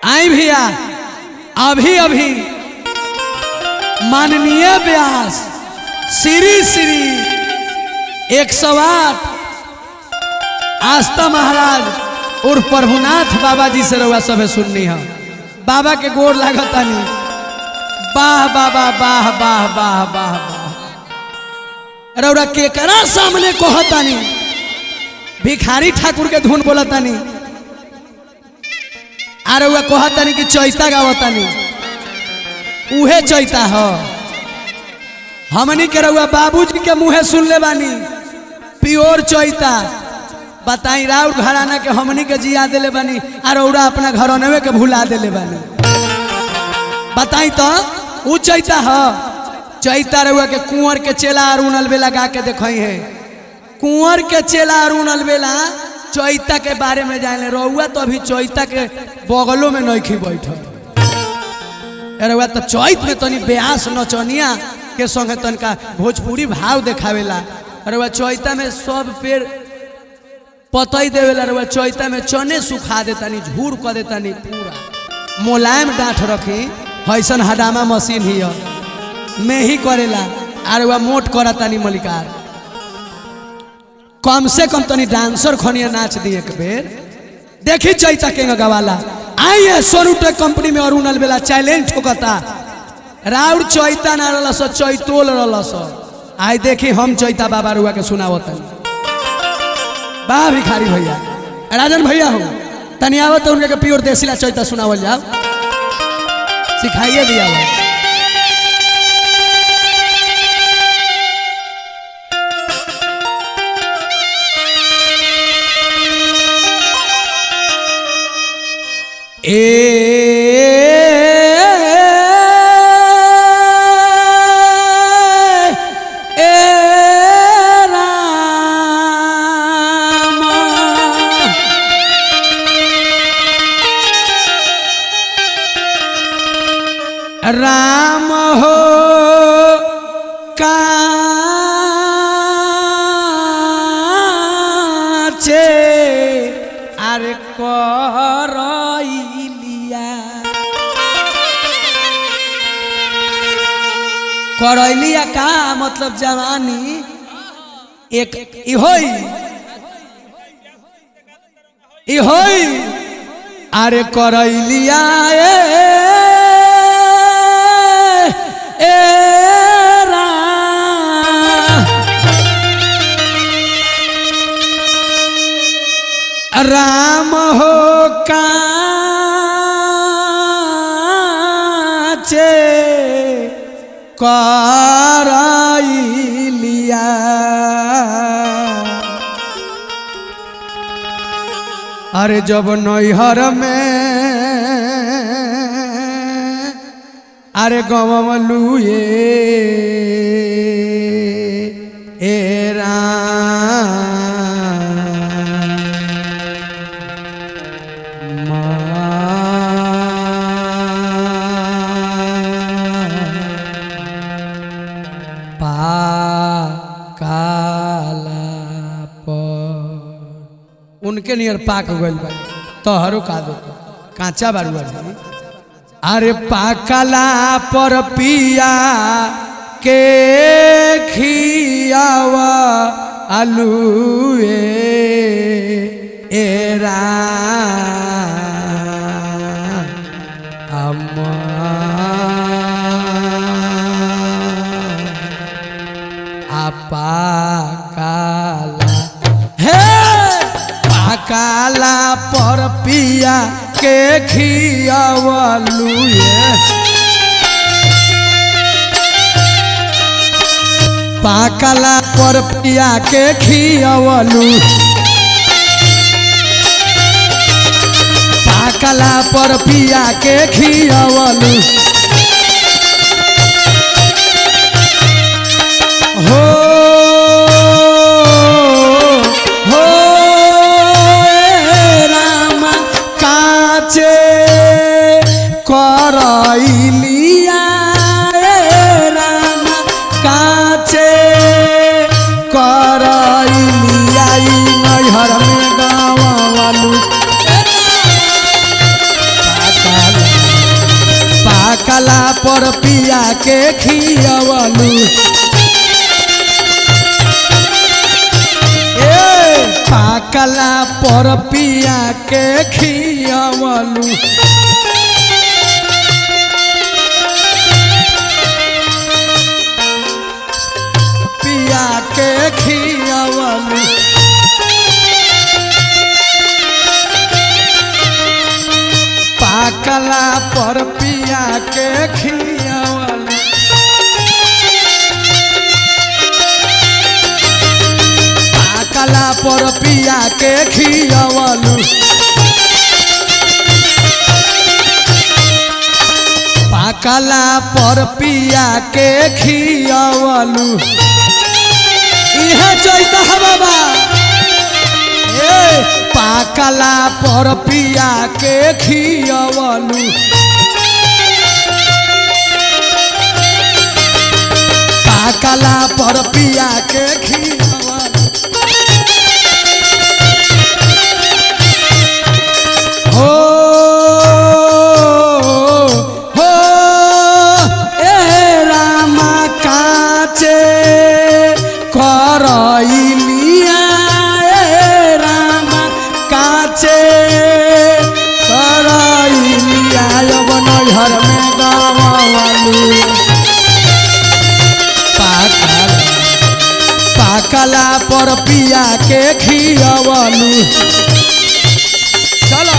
आई भैया अभी अभी माननीय व्यास श्री श्री 108 आस्था महाराज और प्रभुनाथ बाबा जी से रउआ सब सुननी है। बाबा के गोर लागतानी। वाह बाबा वाह वाह वाह वाह वाह। रउरा केकरा सामने कहतानी भिखारी ठाकुर के धुन बोलतानी। अरे वह कहतानी कि चैता गावतानी उहे चैता हो। हमनी के रउआ बाबूजी के मुँहे सुन ले बानी प्योर चैता। बताई राउर घराना के हमनी के जिया दिले बानी और रउरा अपना घरनवे के भुला दिले बानी। बताई तो उ चैता हो। चैता रउआ के कुंवर के चेला अरुणल बेला गा के देखई है। कुंवर के चेला अरुणल बेला चैता के बारे में जाने रउआ तो अभी चैता के बगलों में नहीं बैठल। रउआ तो चैत में तनी ब्यास नचनिया के संगे तनका भोजपुरी भाव देखावेला। रउआ चैता में सब पेड़ पतई देवेला। रउआ चैता में चने सुखा देतानी झूर कर देतानी पूरा मुलायम डांठ रखी हैसन हडामा मशीन ही में ही करेला। अरे वह मोट करतानी मलिकार कम से कम तनी डांसर खनिया नाच दी एक बेर देखी चैता के गवाला। आइए सोनूटे कंपनी में अरुणल बेला चैलेंज ठोकता राउर चैता ना रलस चैतोल रलस। आई देखी हम चैता बाबा रुआ के सुनावतन। बा भिखारी भैया राजन भैया हो तनी आवत उनके के प्योर देसीला चैता सुनावल जाओ सिखाइए दिया हुआ। राम हो काचे अरे करैलिया का मतलब जवानी एक इहोई अरे करैलिया राम हो काचे करैलिया अरे जब नैहर में अरे गवलुए उनके नियर पाक गइल बा तोहरो का दो कांचा बारुआ जी। अरे पाकला पर पिया के खियावा आलूए एरा अम्मा आपा काला काला पर पिया के खियावलुए पाकला पर पिया के खियावलु पाकला पर पिया के खियावलु हो करैलिया राम काचे करैलिया नैहर में गाँव पाकला पर पिया के खियवलू पाकला पर पिया के खियवलू पिया के खियवलू पाकला पर पिया के खियवलू पाकला पर पिया के खियवलू पाकला पर पिया के खियवलू इहे चैता बाबा पाकला पर पिया के खियवलू पाकला पर पिया के खियवलू हो हो ए रामा काचे करइलिया काचे करइलिया अब नैहर में गवालू पाकला पर पिया के खियवलू चलो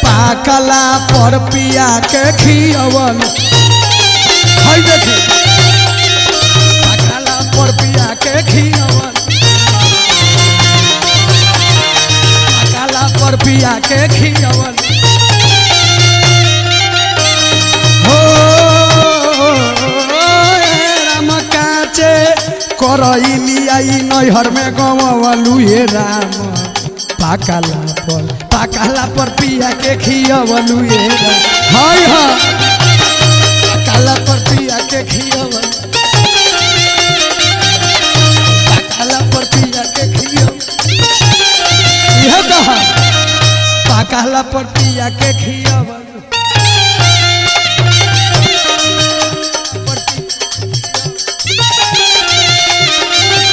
पाकला पर पिया के खियवलू हई देखी पाकला पर पिया के खियवलू पर पिया के खियवल हो राम काचे करइलिया नैहर में गवलू हे राम पाकला पर पिया के खियवलू हे राम हाय हा पाकला पर पिया के खियवल पाकला पर पिया के खियवल यह कहा पाकला पर पिया के खियवलू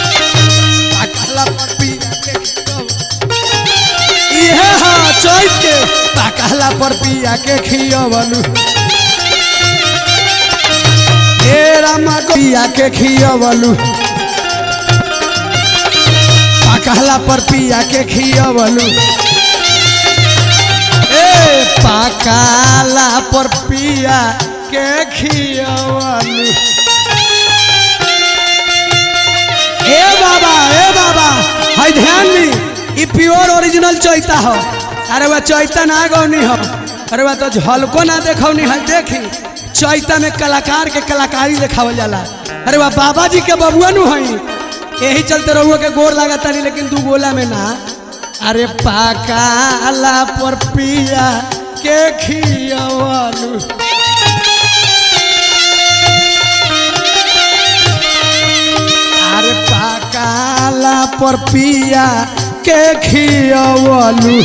पाकला पर पिया के खियवलू यह हाँ चोइस के पाकला पर पिया के खियवलू हे रामा पिया के खियवलू पाकला पर पिया के खियवलू पाकला पर पिया के खियवलू ए बाबा हाय ध्यान दी प्योर ओरिजिनल चैता हो अरे वह चैता ना गौनी हो अरे वह तो झलको ना देखौनी है देखी चैता में कलाकार के कलाकारी देखावल जाला अरे वह बाबा जी के बबुआ नु हई यही चलते रहुआ के गोर लागता नहीं लेकिन दू गोला में ना अरे पाकला पर पिया के खियवलू अरे पाकला पर पिया के खियवलू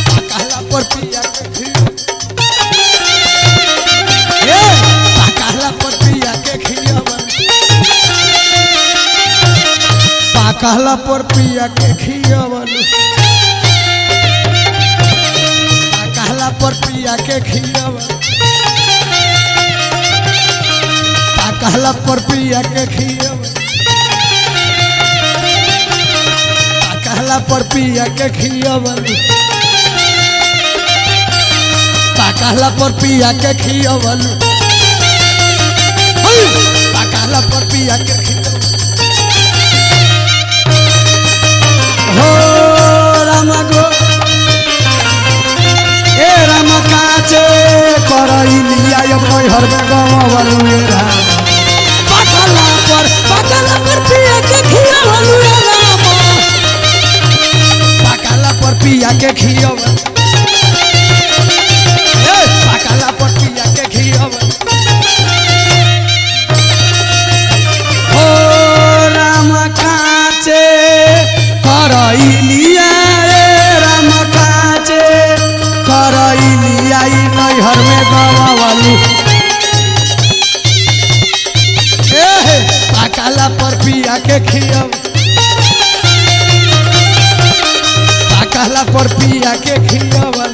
पाकला पर पिया के पाकला पर पिया के खियवलू पाकला पर पिया के खियवलू पाकला पर पिया के खियवलू पाकला पर पिया के खियवलू पाकला पर पिया के खियवलू पाकला पर पिया के खियवलू हो राम गो ए राम काचे करइलिया अब नैहर में गवलू हे राम पाकला पर पिया के खियवलू हे राम पाकला पर पिया के खियवलू पाकला पर पिया के खियवलू हो राम काचे करइलिया के खिया पाकला पर पिया के खियावल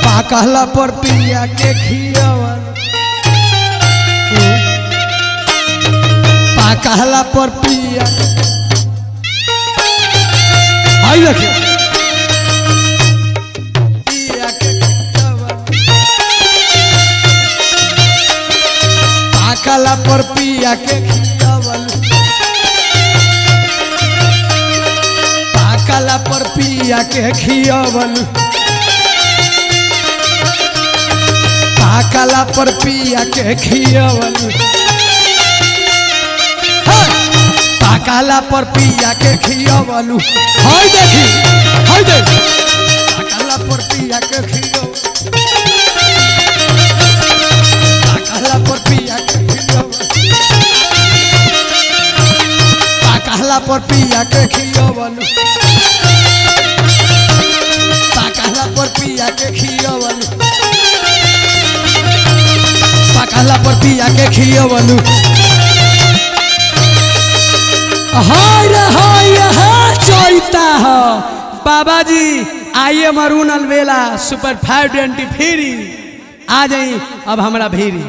पाकला पर पिया के खियावल पाकला पर पिया आई देखिए पिया के खियावल पाकला पर पिया के खियावल पाकला पर पिया के खियावल पाकला पर पिया के खियावल पाकला पर पिया के खियावल हाय देखी हाय देख पाकला पर पिया के खियावल पाकला पर पिया के खियावल पाकला पर पिया के खियावल पाकला पर पिया के खियावल पाकला पर पिया के खियावल हाय रे हाय हाय चैता हो बाबा जी आइए मरून अलवेला सुपर 520 फ्री आ जाई अब हमरा भीरी।